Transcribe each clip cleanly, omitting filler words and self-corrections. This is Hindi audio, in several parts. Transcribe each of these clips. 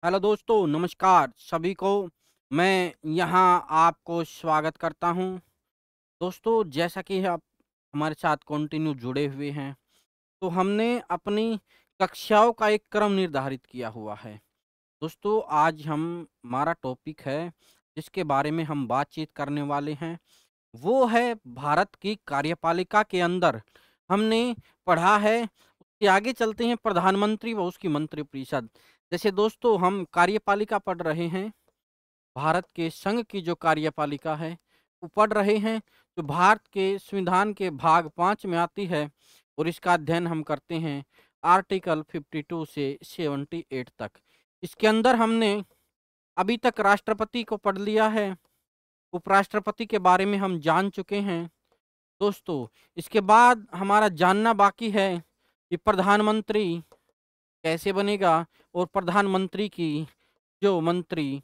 हेलो दोस्तों, नमस्कार सभी को। मैं यहाँ आपको स्वागत करता हूँ। दोस्तों, जैसा कि आप हमारे साथ कंटिन्यू जुड़े हुए हैं, तो हमने अपनी कक्षाओं का एक क्रम निर्धारित किया हुआ है। दोस्तों, आज हम हमारा टॉपिक है जिसके बारे में हम बातचीत करने वाले हैं, वो है भारत की कार्यपालिका के अंदर हमने पढ़ा है। उसके आगे चलते हैं प्रधानमंत्री व उसकी मंत्रिपरिषद। जैसे दोस्तों, हम कार्यपालिका पढ़ रहे हैं, भारत के संघ की जो कार्यपालिका है वो पढ़ रहे हैं, जो भारत के संविधान के भाग 5 में आती है, और इसका अध्ययन हम करते हैं आर्टिकल 52 से 78 तक। इसके अंदर हमने अभी तक राष्ट्रपति को पढ़ लिया है, उपराष्ट्रपति के बारे में हम जान चुके हैं। दोस्तों, इसके बाद हमारा जानना बाकी है कि प्रधानमंत्री कैसे बनेगा, और प्रधानमंत्री की जो मंत्री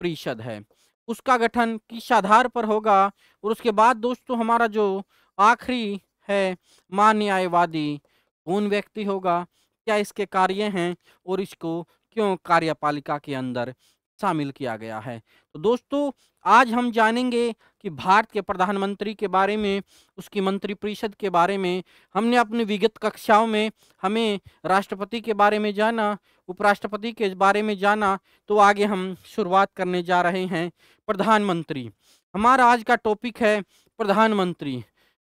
परिषद है उसका गठन किस आधार पर होगा। और उसके बाद दोस्तों, हमारा जो आखिरी है, महान्यायवादी कौन व्यक्ति होगा, क्या इसके कार्य हैं, और इसको क्यों कार्यपालिका के अंदर शामिल किया गया है। तो दोस्तों, आज हम जानेंगे कि भारत के प्रधानमंत्री के बारे में, उसकी मंत्रिपरिषद के बारे में। हमने अपनी विगत कक्षाओं में हमें राष्ट्रपति के बारे में जाना, उपराष्ट्रपति के बारे में जाना, तो आगे हम शुरुआत करने जा रहे हैं प्रधानमंत्री। हमारा आज का टॉपिक है प्रधानमंत्री।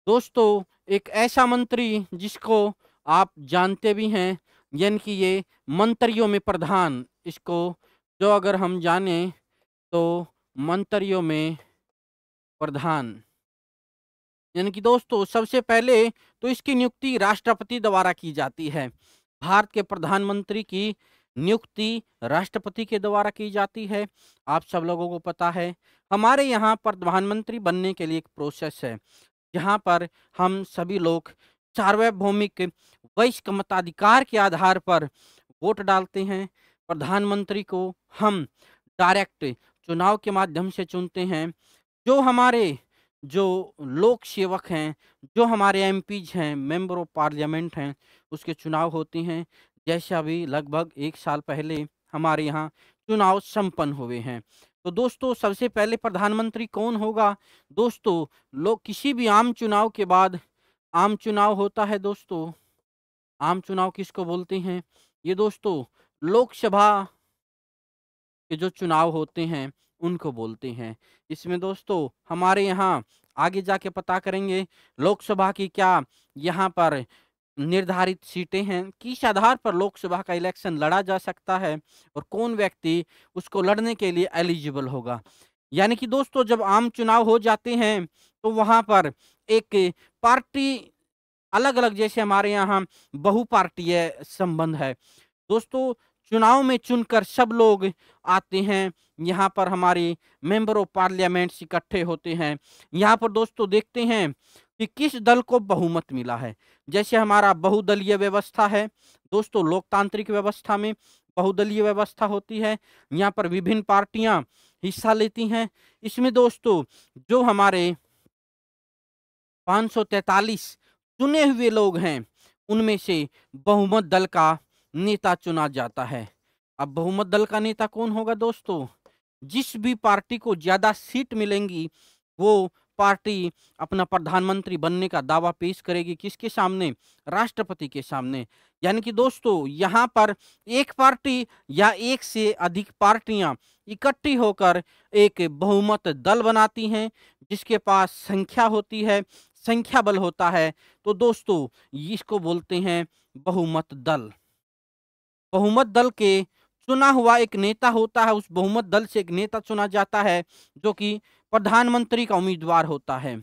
दोस्तों, एक ऐसा मंत्री जिसको आप जानते भी हैं, यानी कि ये मंत्रियों में प्रधान, इसको जो अगर हम जाने तो मंत्रियों में प्रधान, यानी कि दोस्तों सबसे पहले तो इसकी नियुक्ति राष्ट्रपति द्वारा की जाती है। भारत के प्रधानमंत्री की नियुक्ति राष्ट्रपति के द्वारा की जाती है। आप सब लोगों को पता है, हमारे यहाँ प्रधानमंत्री बनने के लिए एक प्रोसेस है, जहाँ पर हम सभी लोग सार्वभौमिक वयस्क मताधिकार के आधार पर वोट डालते हैं। प्रधानमंत्री को हम डायरेक्ट चुनाव के माध्यम से चुनते हैं। जो हमारे जो लोक सेवक हैं, जो हमारे एमपीज हैं, मेंबर ऑफ पार्लियामेंट हैं, उसके चुनाव होते हैं। जैसे अभी लगभग 1 साल पहले हमारे यहाँ चुनाव संपन्न हुए हैं। तो दोस्तों, सबसे पहले प्रधानमंत्री कौन होगा? दोस्तों, लोग किसी भी आम चुनाव के बाद आम चुनाव होता है। दोस्तों, आम चुनाव किसको बोलते हैं? ये दोस्तों लोकसभा के जो चुनाव होते हैं उनको बोलते हैं। इसमें दोस्तों हमारे यहाँ आगे जाके पता करेंगे लोकसभा की क्या यहाँ पर निर्धारित सीटें हैं, किस आधार पर लोकसभा का इलेक्शन लड़ा जा सकता है, और कौन व्यक्ति उसको लड़ने के लिए एलिजिबल होगा। यानी कि दोस्तों, जब आम चुनाव हो जाते हैं तो वहाँ पर एक पार्टी अलग अलग, जैसे हमारे यहाँ बहुपार्टीय संबंध है। दोस्तों, चुनाव में चुनकर सब लोग आते हैं, यहाँ पर हमारे मेंबर ऑफ पार्लियामेंट्स इकट्ठे होते हैं। यहाँ पर दोस्तों देखते हैं कि किस दल को बहुमत मिला है। जैसे हमारा बहुदलीय व्यवस्था है दोस्तों, लोकतांत्रिक व्यवस्था में बहुदलीय व्यवस्था होती है। यहाँ पर विभिन्न पार्टियां हिस्सा लेती हैं। इसमें दोस्तों जो हमारे 543 चुने हुए लोग हैं, उनमें से बहुमत दल का नेता चुना जाता है। अब बहुमत दल का नेता कौन होगा दोस्तों? जिस भी पार्टी को ज्यादा सीट मिलेंगी, वो पार्टी अपना प्रधानमंत्री बनने का दावा पेश करेगी। किसके सामने? राष्ट्रपति के सामने। यानी कि दोस्तों, यहाँ पर एक पार्टी या एक से अधिक पार्टियां इकट्ठी होकर एक बहुमत दल बनाती हैं, जिसके पास संख्या होती है, संख्या बल होता है। तो दोस्तों, इसको बोलते हैं बहुमत दल। बहुमत दल के चुना हुआ एक नेता होता है, उस बहुमत दल से एक नेता चुना जाता है जो कि प्रधानमंत्री का उम्मीदवार होता है।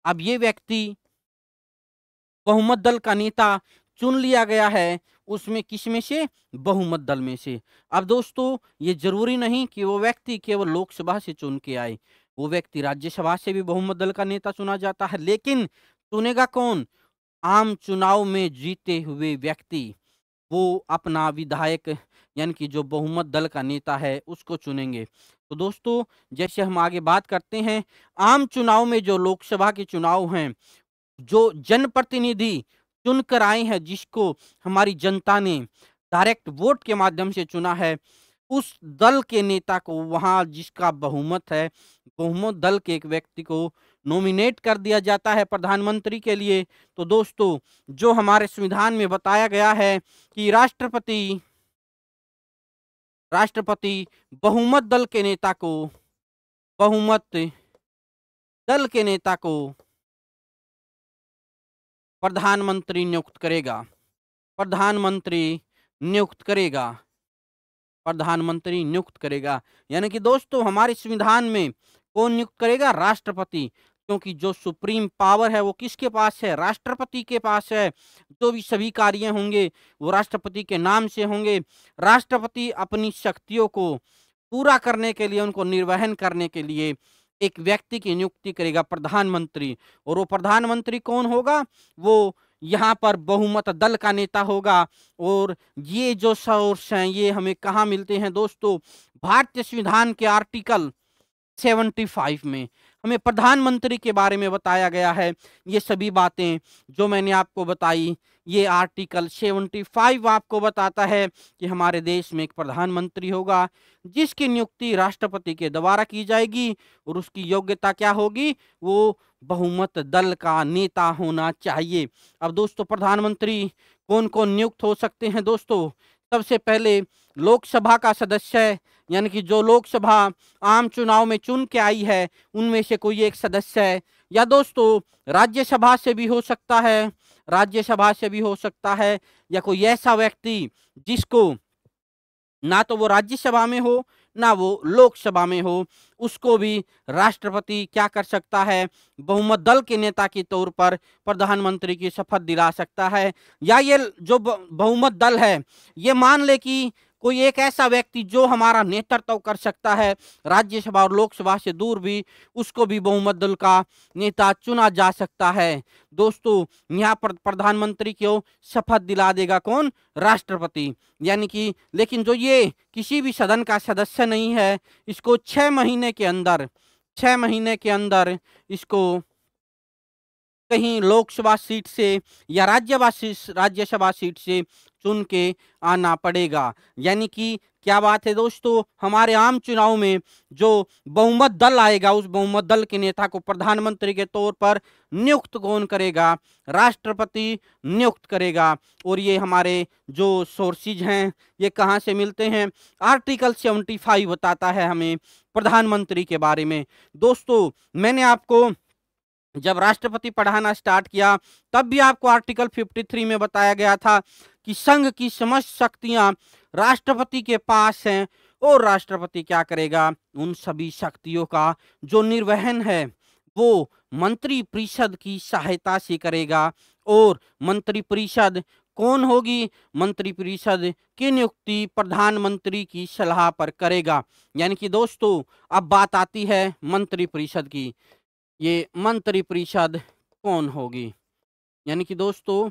अब ये व्यक्ति बहुमत दल का नेता चुन लिया गया है, उसमें किस में से? बहुमत दल में से। अब दोस्तों, ये जरूरी नहीं कि वो व्यक्ति केवल लोकसभा से चुन के आए, वो व्यक्ति राज्यसभा से भी बहुमत दल का नेता चुना जाता है। लेकिन चुनेगा कौन? आम चुनाव में जीते हुए व्यक्ति, वो अपना विधायक यानी कि जो बहुमत दल का नेता है उसको चुनेंगे। तो दोस्तों, जैसे हम आगे बात करते हैं, आम चुनाव में जो लोकसभा के चुनाव हैं, जो जनप्रतिनिधि चुनकर आए हैं, जिसको हमारी जनता ने डायरेक्ट वोट के माध्यम से चुना है, उस दल के नेता को, वहाँ जिसका बहुमत है, बहुमत दल के एक व्यक्ति को नॉमिनेट कर दिया जाता है प्रधानमंत्री के लिए। तो दोस्तों, जो हमारे संविधान में बताया गया है कि राष्ट्रपति राष्ट्रपति बहुमत दल के नेता को बहुमत दल के नेता को प्रधानमंत्री नियुक्त करेगा। प्रधानमंत्री नियुक्त करेगा। प्रधानमंत्री नियुक्त करेगा। यानी कि दोस्तों, हमारे संविधान में कौन नियुक्त करेगा? राष्ट्रपति। क्योंकि जो सुप्रीम पावर है वो किसके पास है? राष्ट्रपति के पास है। जो भी सभी कार्य होंगे वो राष्ट्रपति के नाम से होंगे। राष्ट्रपति अपनी शक्तियों को पूरा करने के लिए, उनको निर्वहन करने के लिए एक व्यक्ति की नियुक्ति करेगा, प्रधानमंत्री। और वो प्रधानमंत्री कौन होगा? वो यहाँ पर बहुमत दल का नेता होगा। और ये जो सोर्स हैं ये हमें कहाँ मिलते हैं दोस्तों? भारतीय संविधान के आर्टिकल 75 में हमें प्रधानमंत्री के बारे में बताया गया है। ये सभी बातें जो मैंने आपको बताई, ये आर्टिकल 75 आपको बताता है कि हमारे देश में एक प्रधानमंत्री होगा जिसकी नियुक्ति राष्ट्रपति के द्वारा की जाएगी। और उसकी योग्यता क्या होगी? वो बहुमत दल का नेता होना चाहिए। अब दोस्तों, प्रधानमंत्री कौन कौन नियुक्त हो सकते हैं दोस्तों? सबसे पहले लोकसभा का सदस्य, यानी कि जो लोकसभा आम चुनाव में चुन के आई है उनमें से कोई एक सदस्य है। या दोस्तों, राज्यसभा से भी हो सकता है, राज्यसभा से भी हो सकता है। या कोई ऐसा व्यक्ति जिसको ना तो वो राज्यसभा में हो ना वो लोकसभा में हो, उसको भी राष्ट्रपति क्या कर सकता है? बहुमत दल के नेता के तौर पर प्रधानमंत्री की शपथ दिला सकता है। या ये जो बहुमत दल है, ये मान ले कि कोई एक ऐसा व्यक्ति जो हमारा नेतृत्व कर सकता है राज्यसभा और लोकसभा से दूर भी, उसको भी बहुमत दल का नेता चुना जा सकता है। दोस्तों, यहाँ पर प्रधानमंत्री को शपथ दिला देगा कौन? राष्ट्रपति। यानी कि लेकिन जो ये किसी भी सदन का सदस्य नहीं है, इसको 6 महीने के अंदर 6 महीने के अंदर इसको कहीं लोकसभा सीट से या राज्यसभा सीट से चुन के आना पड़ेगा। यानी कि क्या बात है दोस्तों, हमारे आम चुनाव में जो बहुमत दल आएगा, उस बहुमत दल के नेता को प्रधानमंत्री के तौर पर नियुक्त कौन करेगा? राष्ट्रपति नियुक्त करेगा। और ये हमारे जो सोर्सेज हैं ये कहाँ से मिलते हैं? आर्टिकल 75 बताता है हमें प्रधानमंत्री के बारे में। दोस्तों, मैंने आपको जब राष्ट्रपति पढ़ाना स्टार्ट किया तब भी आपको आर्टिकल 53 में बताया गया था कि संघ की समस्त शक्तियां राष्ट्रपति के पास हैं। और राष्ट्रपति क्या करेगा? उन सभी शक्तियों का जो निर्वहन है वो मंत्री परिषद की सहायता से करेगा। और मंत्री परिषद कौन होगी? मंत्री परिषद की नियुक्ति प्रधानमंत्री की सलाह पर करेगा। यानी कि दोस्तों, अब बात आती है मंत्री परिषद की। ये मंत्री परिषद कौन होगी? यानी कि दोस्तों,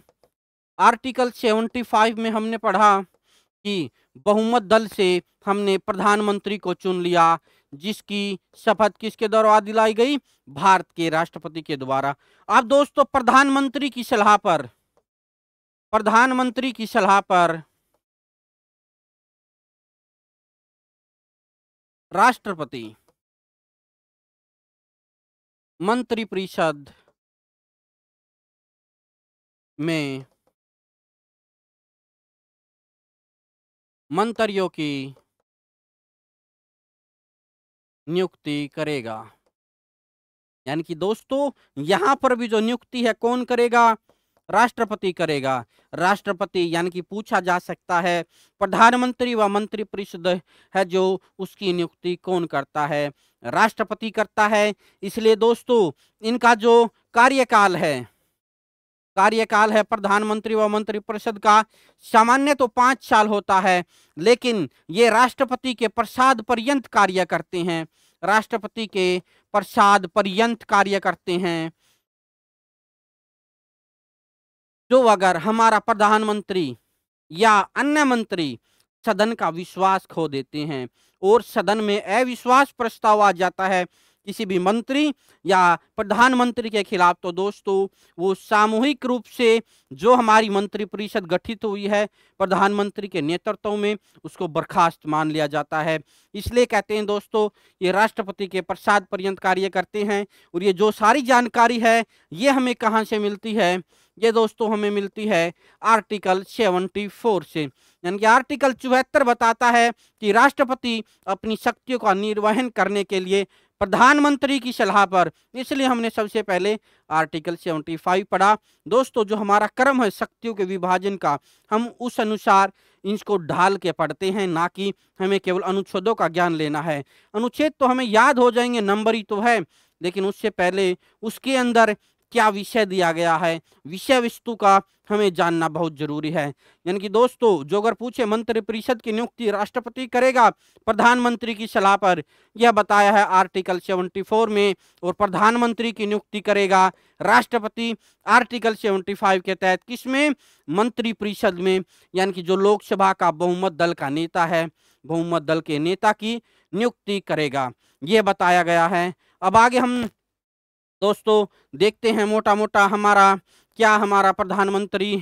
आर्टिकल 75 में हमने पढ़ा कि बहुमत दल से हमने प्रधानमंत्री को चुन लिया, जिसकी शपथ किसके द्वारा दिलाई गई? भारत के राष्ट्रपति के द्वारा। अब दोस्तों, प्रधानमंत्री की सलाह पर राष्ट्रपति मंत्रिपरिषद में मंत्रियों की नियुक्ति करेगा। यानी कि दोस्तों, यहाँ पर भी जो नियुक्ति है कौन करेगा? राष्ट्रपति करेगा। राष्ट्रपति, यानी कि पूछा जा सकता है प्रधानमंत्री व मंत्रिपरिषद है जो उसकी नियुक्ति कौन करता है? राष्ट्रपति करता है। इसलिए दोस्तों, इनका जो कार्यकाल है प्रधानमंत्री व मंत्रिपरिषद का, सामान्य तो 5 साल होता है, लेकिन ये राष्ट्रपति के प्रसाद पर्यंत कार्य करते हैं। राष्ट्रपति के प्रसाद पर्यंत कार्य करते हैं। जो अगर हमारा प्रधानमंत्री या अन्य मंत्री सदन का विश्वास खो देते हैं और सदन में अविश्वास प्रस्ताव आ जाता है किसी भी मंत्री या प्रधानमंत्री के खिलाफ, तो दोस्तों वो सामूहिक रूप से जो हमारी मंत्रिपरिषद गठित हुई है प्रधानमंत्री के नेतृत्व में, उसको बर्खास्त मान लिया जाता है। इसलिए कहते हैं दोस्तों, ये राष्ट्रपति के प्रसाद पर्यंत कार्य करते हैं। और ये जो सारी जानकारी है ये हमें कहाँ से मिलती है? ये दोस्तों हमें मिलती है आर्टिकल 74 से। यानी कि आर्टिकल 74 बताता है कि राष्ट्रपति अपनी शक्तियों का निर्वहन करने के लिए प्रधानमंत्री की सलाह पर, इसलिए हमने सबसे पहले आर्टिकल 75 पढ़ा। दोस्तों जो हमारा क्रम है शक्तियों के विभाजन का, हम उस अनुसार इसको ढाल के पढ़ते हैं, ना कि हमें केवल अनुच्छेदों का ज्ञान लेना है। अनुच्छेद तो हमें याद हो जाएंगे, नंबर ही तो है, लेकिन उससे पहले उसके अंदर क्या विषय दिया गया है, विषय वस्तु का हमें जानना बहुत जरूरी है। यानी कि दोस्तों जो अगर पूछे मंत्रिपरिषद की नियुक्ति राष्ट्रपति करेगा प्रधानमंत्री की सलाह पर, यह बताया है आर्टिकल 74 में, और प्रधानमंत्री की नियुक्ति करेगा राष्ट्रपति आर्टिकल 75 के तहत। किसमें? मंत्रिपरिषद में। यानी कि जो लोकसभा का बहुमत दल का नेता है, बहुमत दल के नेता की नियुक्ति करेगा, यह बताया गया है। अब आगे हम दोस्तों देखते हैं मोटा मोटा हमारा प्रधानमंत्री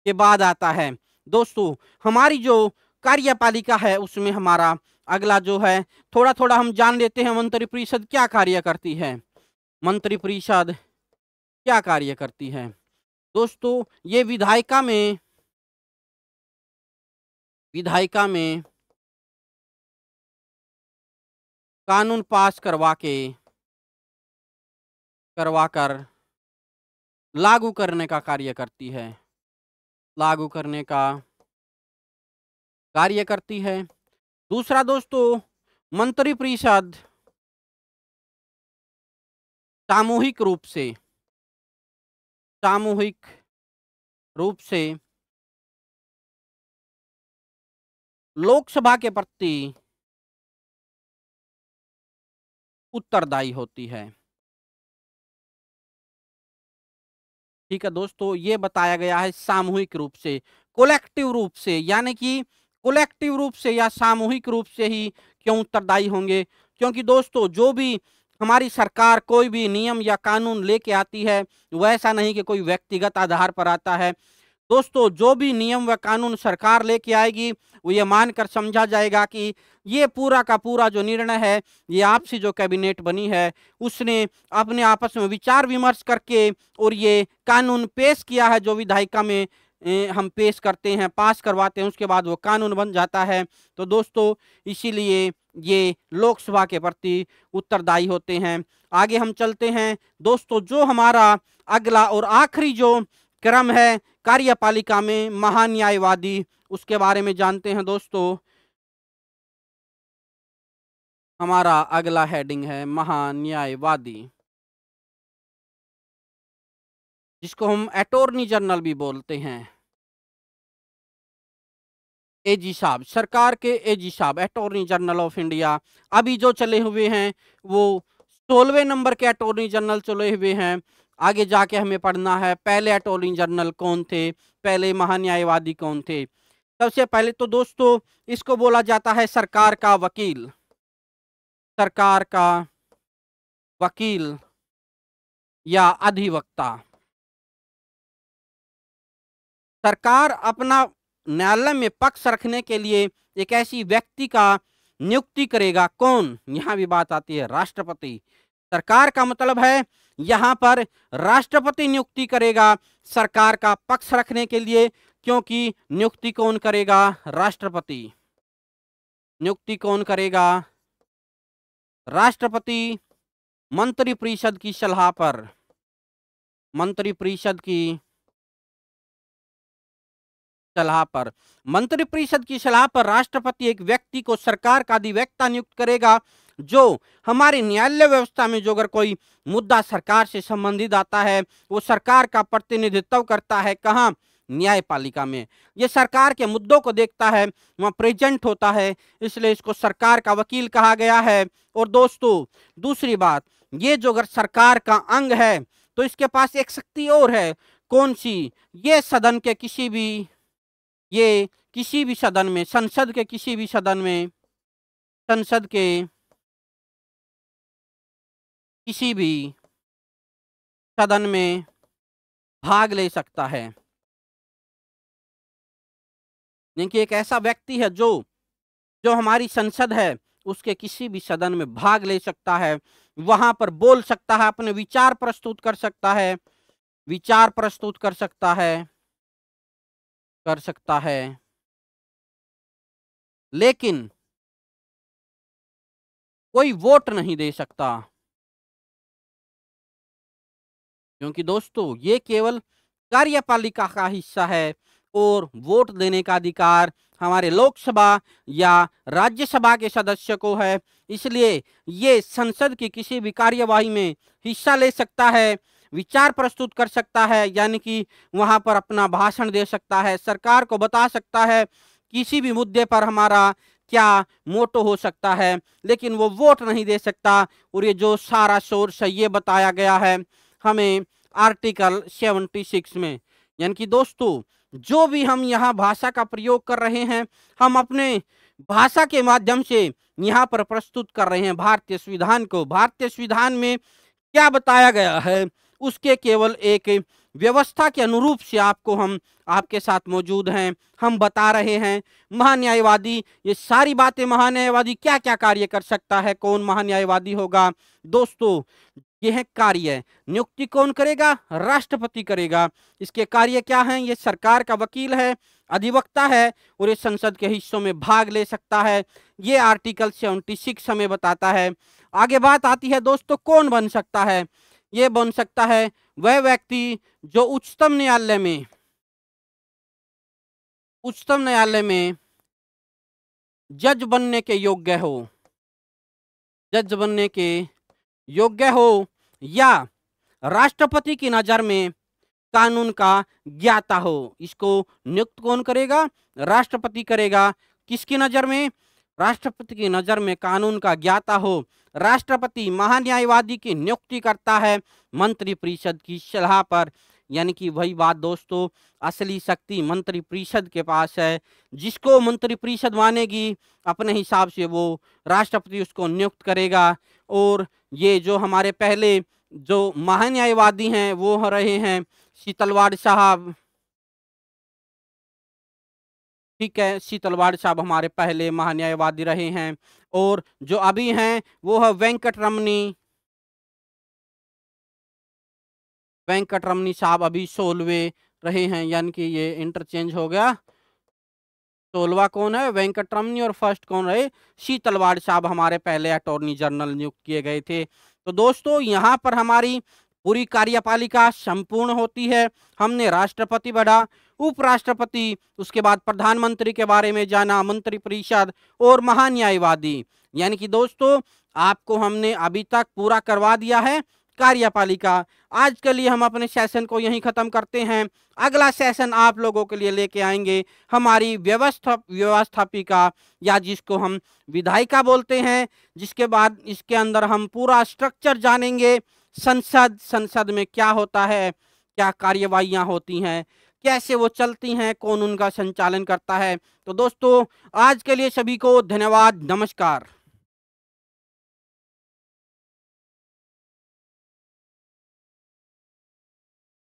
के बाद आता है। दोस्तों हमारी जो कार्यपालिका है उसमें हमारा अगला जो है, थोड़ा थोड़ा हम जान लेते हैं मंत्रिपरिषद क्या कार्य करती है। मंत्रिपरिषद क्या कार्य करती है? दोस्तों ये विधायिका में कानून पास करवाकर लागू करने का कार्य करती है, लागू करने का कार्य करती है। दूसरा दोस्तों, मंत्रिपरिषद सामूहिक रूप से लोकसभा के प्रति उत्तरदायी होती है। ठीक है दोस्तों, ये बताया गया है सामूहिक रूप से, कोलेक्टिव रूप से, यानी कि कोलेक्टिव रूप से या सामूहिक रूप से ही क्यों उत्तरदायी होंगे? क्योंकि दोस्तों जो भी हमारी सरकार कोई भी नियम या कानून लेके आती है, वैसा नहीं कि कोई व्यक्तिगत आधार पर आता है। दोस्तों जो भी नियम व कानून सरकार लेके आएगी, वो ये मानकर समझा जाएगा कि ये पूरा का पूरा जो निर्णय है, ये आपसी जो कैबिनेट बनी है उसने अपने आपस में विचार विमर्श करके और ये कानून पेश किया है, जो विधायिका में हम पेश करते हैं, पास करवाते हैं, उसके बाद वो कानून बन जाता है। तो दोस्तों इसीलिए ये लोकसभा के प्रति उत्तरदायी होते हैं। आगे हम चलते हैं दोस्तों, जो हमारा अगला और आखिरी जो क्रम है कार्यपालिका में, महान्यायवादी, उसके बारे में जानते हैं दोस्तों। हमारा अगला हेडिंग है महान्यायवादी, जिसको हम अटॉर्नी जनरल भी बोलते हैं। एजी साहब, सरकार के एजी साहब, अटॉर्नी जनरल ऑफ इंडिया। अभी जो चले हुए हैं वो 16वें नंबर के अटॉर्नी जनरल चले हुए हैं। आगे जाके हमें पढ़ना है पहले अटॉर्नी जनरल कौन थे, पहले महान्यायवादी कौन थे। सबसे पहले तो दोस्तों इसको बोला जाता है सरकार का वकील, सरकार का वकील या अधिवक्ता। सरकार अपना न्यायालय में पक्ष रखने के लिए एक ऐसी व्यक्ति का नियुक्ति करेगा। कौन? यहाँ भी बात आती है राष्ट्रपति। सरकार का मतलब है यहाँ पर राष्ट्रपति नियुक्ति करेगा सरकार का पक्ष रखने के लिए, क्योंकि नियुक्ति कौन करेगा? राष्ट्रपति। नियुक्ति कौन करेगा? राष्ट्रपति, मंत्रिपरिषद की सलाह पर, मंत्रिपरिषद की सलाह पर। मंत्रिपरिषद की सलाह पर राष्ट्रपति एक व्यक्ति को सरकार का अधिवक्ता नियुक्त करेगा, जो हमारे न्यायालय व्यवस्था में जो अगर कोई मुद्दा सरकार से संबंधित आता है, वो सरकार का प्रतिनिधित्व करता है। कहाँ? न्यायपालिका में। ये सरकार के मुद्दों को देखता है, वहाँ प्रेजेंट होता है, इसलिए इसको सरकार का वकील कहा गया है। और दोस्तों दूसरी बात, ये जो अगर सरकार का अंग है तो इसके पास एक शक्ति और है। कौन सी? ये सदन के किसी भी सदन में, संसद के किसी भी सदन में, संसद के किसी भी सदन में भाग ले सकता है। देखिए, एक ऐसा व्यक्ति है जो जो हमारी संसद है, उसके किसी भी सदन में भाग ले सकता है, वहाँ पर बोल सकता है, अपने विचार प्रस्तुत कर सकता है, विचार प्रस्तुत कर सकता है। लेकिन कोई वोट नहीं दे सकता, क्योंकि दोस्तों ये केवल कार्यपालिका का हिस्सा है और वोट देने का अधिकार हमारे लोकसभा या राज्यसभा के सदस्य को है। इसलिए ये संसद की किसी भी कार्यवाही में हिस्सा ले सकता है, विचार प्रस्तुत कर सकता है, यानी कि वहां पर अपना भाषण दे सकता है, सरकार को बता सकता है किसी भी मुद्दे पर हमारा क्या मोटो हो सकता है, लेकिन वो वोट नहीं दे सकता। और ये जो सारा सोर्स है ये बताया गया है हमें आर्टिकल 76 में। यानी कि दोस्तों, जो भी हम यहाँ भाषा का प्रयोग कर रहे हैं, हम अपने भाषा के माध्यम से यहाँ पर प्रस्तुत कर रहे हैं भारतीय संविधान को। भारतीय संविधान में क्या बताया गया है, उसके केवल एक व्यवस्था के अनुरूप से आपको हम आपके साथ मौजूद हैं, हम बता रहे हैं। महान्यायवादी, ये सारी बातें, महान्यायवादी क्या क्या कार्य कर सकता है, कौन महान्यायवादी होगा। दोस्तों, यह कार्य नियुक्ति कौन करेगा, राष्ट्रपति करेगा। इसके कार्य क्या हैं, ये सरकार का वकील है, अधिवक्ता है और ये संसद के हिस्सों में भाग ले सकता है। ये आर्टिकल 76 हमें बताता है। आगे बात आती है दोस्तों, कौन बन सकता है। ये बन सकता है वह व्यक्ति जो उच्चतम न्यायालय में जज बनने के योग्य हो, जज बनने के योग्य हो, या राष्ट्रपति की नजर में कानून का ज्ञाता हो। इसको नियुक्त कौन करेगा, राष्ट्रपति करेगा। किसकी नजर में, राष्ट्रपति की नजर में कानून का ज्ञाता हो। राष्ट्रपति महान्यायवादी की नियुक्ति करता है मंत्रिपरिषद की सलाह पर। यानी कि वही बात दोस्तों, असली शक्ति मंत्रिपरिषद के पास है। जिसको मंत्रिपरिषद मानेगी अपने हिसाब से वो राष्ट्रपति उसको नियुक्त करेगा। और ये जो हमारे पहले जो महान्यायवादी हैं वो रहे हैं शीतलवाड़ साहब। ठीक है, शीतलवाड़ साहब हमारे पहले महान्यायवादी रहे हैं। और जो अभी हैं वो है वेंकट रमनी साहब, अभी 16वें रहे हैं। यानी कि ये इंटरचेंज हो गया। 16वां कौन है, वेंकट रमनी, और फर्स्ट कौन रहे, शीतलवाड़ साहब हमारे पहले अटॉर्नी जनरल नियुक्त किए गए थे। तो दोस्तों, यहाँ पर हमारी पूरी कार्यपालिका संपूर्ण होती है। हमने राष्ट्रपति बढ़ा, उपराष्ट्रपति, उसके बाद प्रधानमंत्री के बारे में जाना, मंत्रिपरिषद और महान्यायवादी। यानी कि दोस्तों, आपको हमने अभी तक पूरा करवा दिया है कार्यपालिका। आज के लिए हम अपने सेशन को यहीं खत्म करते हैं। अगला सेशन आप लोगों के लिए लेके आएंगे हमारी व्यवस्थापिका, या जिसको हम विधायिका बोलते हैं। जिसके बाद इसके अंदर हम पूरा स्ट्रक्चर जानेंगे। संसद में क्या होता है, क्या कार्यवाहियां होती हैं, कैसे वो चलती हैं, कौन उनका संचालन करता है। तो दोस्तों, आज के लिए सभी को धन्यवाद, नमस्कार।